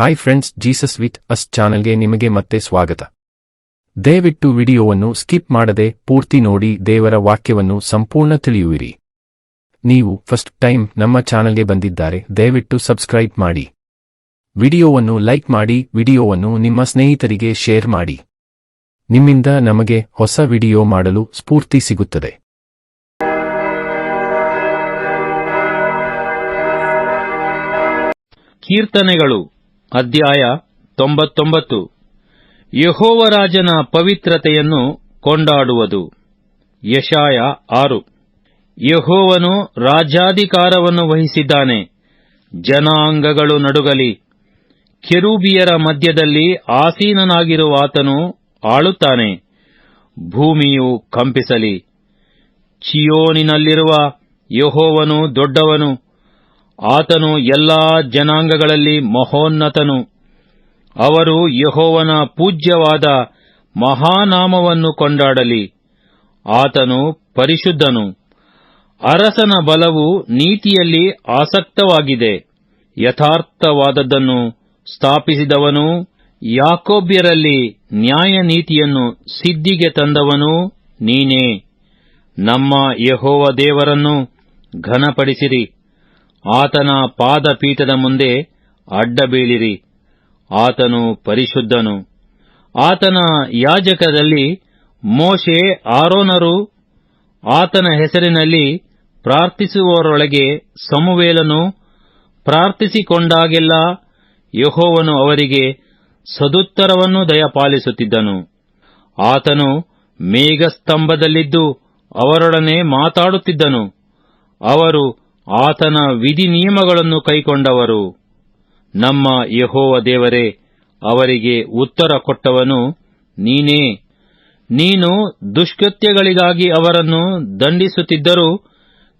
Hi friends, Jesus with us ಚಾನೆಲ್ಗೆ ನಿಮಗೆ ಮತ್ತೆ ಸ್ವಾಗತ. ದಯವಿಟ್ಟು ವಿಡಿಯೋವನ್ನು ಸ್ಕಿಪ್ ಮಾಡದೆ ಪೂರ್ತಿ ನೋಡಿ ದೇವರ ವಾಕ್ಯವನ್ನು ಸಂಪೂರ್ಣ ತಿಳಿಯುವಿರಿ. ನೀವು ಫಸ್ಟ್ ಟೈಮ್ ನಮ್ಮ ಚಾನೆಲ್ಗೆ ಬಂದಿದ್ದಾರೆ, ದಯವಿಟ್ಟು ಸಬ್ಸ್ಕ್ರೈಬ್ ಮಾಡಿ. ವಿಡಿಯೋವನ್ನು ಲೈಕ್ ಮಾಡಿ, ವಿಡಿಯೋವನ್ನು ನಿಮ್ಮ ಸ್ನೇಹಿತರಿಗೆ ಶೇರ್ ಮಾಡಿ. ನಿಮ್ಮಿಂದ ನಮಗೆ ಹೊಸ ವಿಡಿಯೋ ಮಾಡಲು ಸ್ಫೂರ್ತಿ ಸಿಗುತ್ತದೆ. ಕೀರ್ತನೆಗಳು ಅಧ್ಯಾಯ 99. ಯೆಹೋವರಾಜನ ಪವಿತ್ರತೆಯನ್ನು ಕೊಂಡಾಡುವುದು. ಯೆಶಾಯ 6. ಯೆಹೋವನು ರಾಜ್ಯಾಧಿಕಾರವನ್ನು ವಹಿಸಿದ್ದಾನೆ, ಜನಾಂಗಗಳು ನಡುಗಲಿ. ಕೆರೂಬಿಯರ ಮಧ್ಯದಲ್ಲಿ ಆಸೀನನಾಗಿರುವಾತನು ಆಳುತ್ತಾನೆ, ಭೂಮಿಯು ಕಂಪಿಸಲಿ. ಚಿಯೋನಿನಲ್ಲಿರುವ ಯೆಹೋವನು ದೊಡ್ಡವನು, ಆತನು ಎಲ್ಲಾ ಜನಾಂಗಗಳಲ್ಲಿ ಮಹೋನ್ನತನು. ಅವರು ಯೆಹೋವನ ಪೂಜ್ಯವಾದ ಮಹಾನಾಮವನ್ನು ಕೊಂಡಾಡಲಿ. ಆತನು ಪರಿಶುದ್ಧನು. ಅರಸನ ಬಲವು ನೀತಿಯಲ್ಲಿ ಆಸಕ್ತವಾಗಿದೆ. ಯಥಾರ್ಥವಾದದ್ದನ್ನು ಸ್ಥಾಪಿಸಿದವನು, ಯಾಕೋಬ್ಯರಲ್ಲಿ ನ್ಯಾಯ ನೀತಿಯನ್ನು ಸಿದ್ಧಿಗೆ ತಂದವನು ನೀನೇ. ನಮ್ಮ ಯೆಹೋವ ದೇವರನ್ನು ಘನಪಡಿಸಿರಿ. ಆತನ ಪಾದಪೀಠದ ಮುಂದೆ ಅಡ್ಡಬೀಳಿರಿ. ಆತನು ಪರಿಶುದ್ಧನು. ಆತನ ಯಾಜಕರಲ್ಲಿ ಮೋಶೆ, ಆರೋನರು ಆತನ ಹೆಸರಿನಲ್ಲಿ ಪ್ರಾರ್ಥಿಸುವವರೊಳಗೆ ಸಮುವೇಲನು ಪ್ರಾರ್ಥಿಸಿಕೊಂಡಾಗೆಲ್ಲ ಯೆಹೋವನು ಅವರಿಗೆ ಸದುತ್ತರವನ್ನು ದಯಪಾಲಿಸುತ್ತಿದ್ದನು. ಆತನು ಮೇಘಸ್ತಂಭದಲ್ಲಿದ್ದು ಅವರೊಡನೆ ಮಾತಾಡುತ್ತಿದ್ದನು. ಅವರು ಆತನ ವಿಧಿನಿಯಮಗಳನ್ನು ಕೈಕೊಂಡವರು. ನಮ್ಮ ಯೆಹೋವ ದೇವರೇ, ಅವರಿಗೆ ಉತ್ತರ ಕೊಟ್ಟವನು ನೀನೇ. ನೀನು ದುಷ್ಕೃತ್ಯಗಳಿಗಾಗಿ ಅವರನ್ನು ದಂಡಿಸುತ್ತಿದ್ದರೂ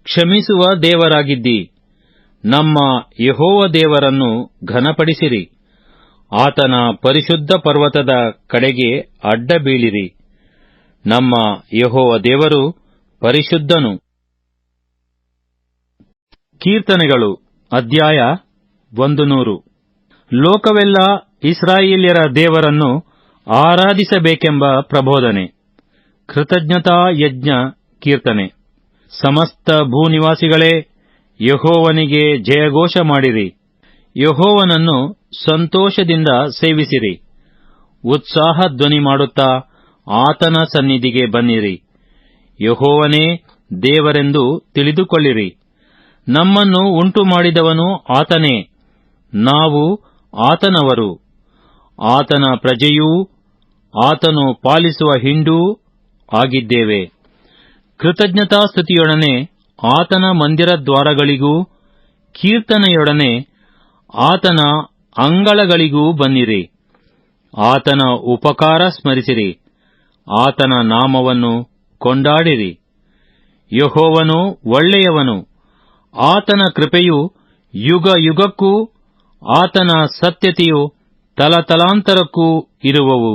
ಕ್ಷಮಿಸುವ ದೇವರಾಗಿದ್ದಿ. ನಮ್ಮ ಯೆಹೋವ ದೇವರನ್ನು ಘನಪಡಿಸಿರಿ. ಆತನ ಪರಿಶುದ್ಧ ಪರ್ವತದ ಕಡೆಗೆ ಅಡ್ಡಬೀಳಿರಿ. ನಮ್ಮ ಯೆಹೋವ ದೇವರು ಪರಿಶುದ್ಧನು. ಕೀರ್ತನೆಗಳು ಅಧ್ಯಾಯ 100. ಲೋಕವೆಲ್ಲ ಇಸ್ರಾಯೇಲ್ಯರ ದೇವರನ್ನು ಆರಾಧಿಸಬೇಕೆಂಬ ಪ್ರಬೋಧನೆ. ಕೃತಜ್ಞತಾ ಯಜ್ಞ ಕೀರ್ತನೆ. ಸಮಸ್ತ ಭೂನಿವಾಸಿಗಳೇ, ಯೆಹೋವನಿಗೆ ಜಯಘೋಷ ಮಾಡಿರಿ. ಯೆಹೋವನನ್ನು ಸಂತೋಷದಿಂದ ಸೇವಿಸಿರಿ. ಉತ್ಸಾಹ ಧ್ವನಿ ಮಾಡುತ್ತಾ ಆತನ ಸನ್ನಿಧಿಗೆ ಬನ್ನಿರಿ. ಯೆಹೋವನೇ ದೇವರೆಂದು ತಿಳಿದುಕೊಳ್ಳಿರಿ. ನಮ್ಮನ್ನು ಉಂಟು ಮಾಡಿದವನು ಆತನೇ, ನಾವು ಆತನವರು. ಆತನ ಪ್ರಜೆಯೂ ಆತನು ಪಾಲಿಸುವ ಹಿಂಡೂ ಆಗಿದ್ದೇವೆ. ಕೃತಜ್ಞತಾಸ್ತುತಿಯೊಡನೆ ಆತನ ಮಂದಿರ ದ್ವಾರಗಳಿಗೂ ಕೀರ್ತನೆಯೊಡನೆ ಆತನ ಅಂಗಳಗಳಿಗೂ ಬನ್ನಿರಿ. ಆತನ ಉಪಕಾರ ಸ್ಮರಿಸಿರಿ. ಆತನ ನಾಮವನ್ನು ಕೊಂಡಾಡಿರಿ. ಯೆಹೋವನು ಒಳ್ಳೆಯವನು. ಆತನ ಕೃಪೆಯು ಯುಗ ಯುಗಕ್ಕೂ ಆತನ ಸತ್ಯತೆಯು ತಲತಲಾಂತರಕ್ಕೂ ಇರುವವು.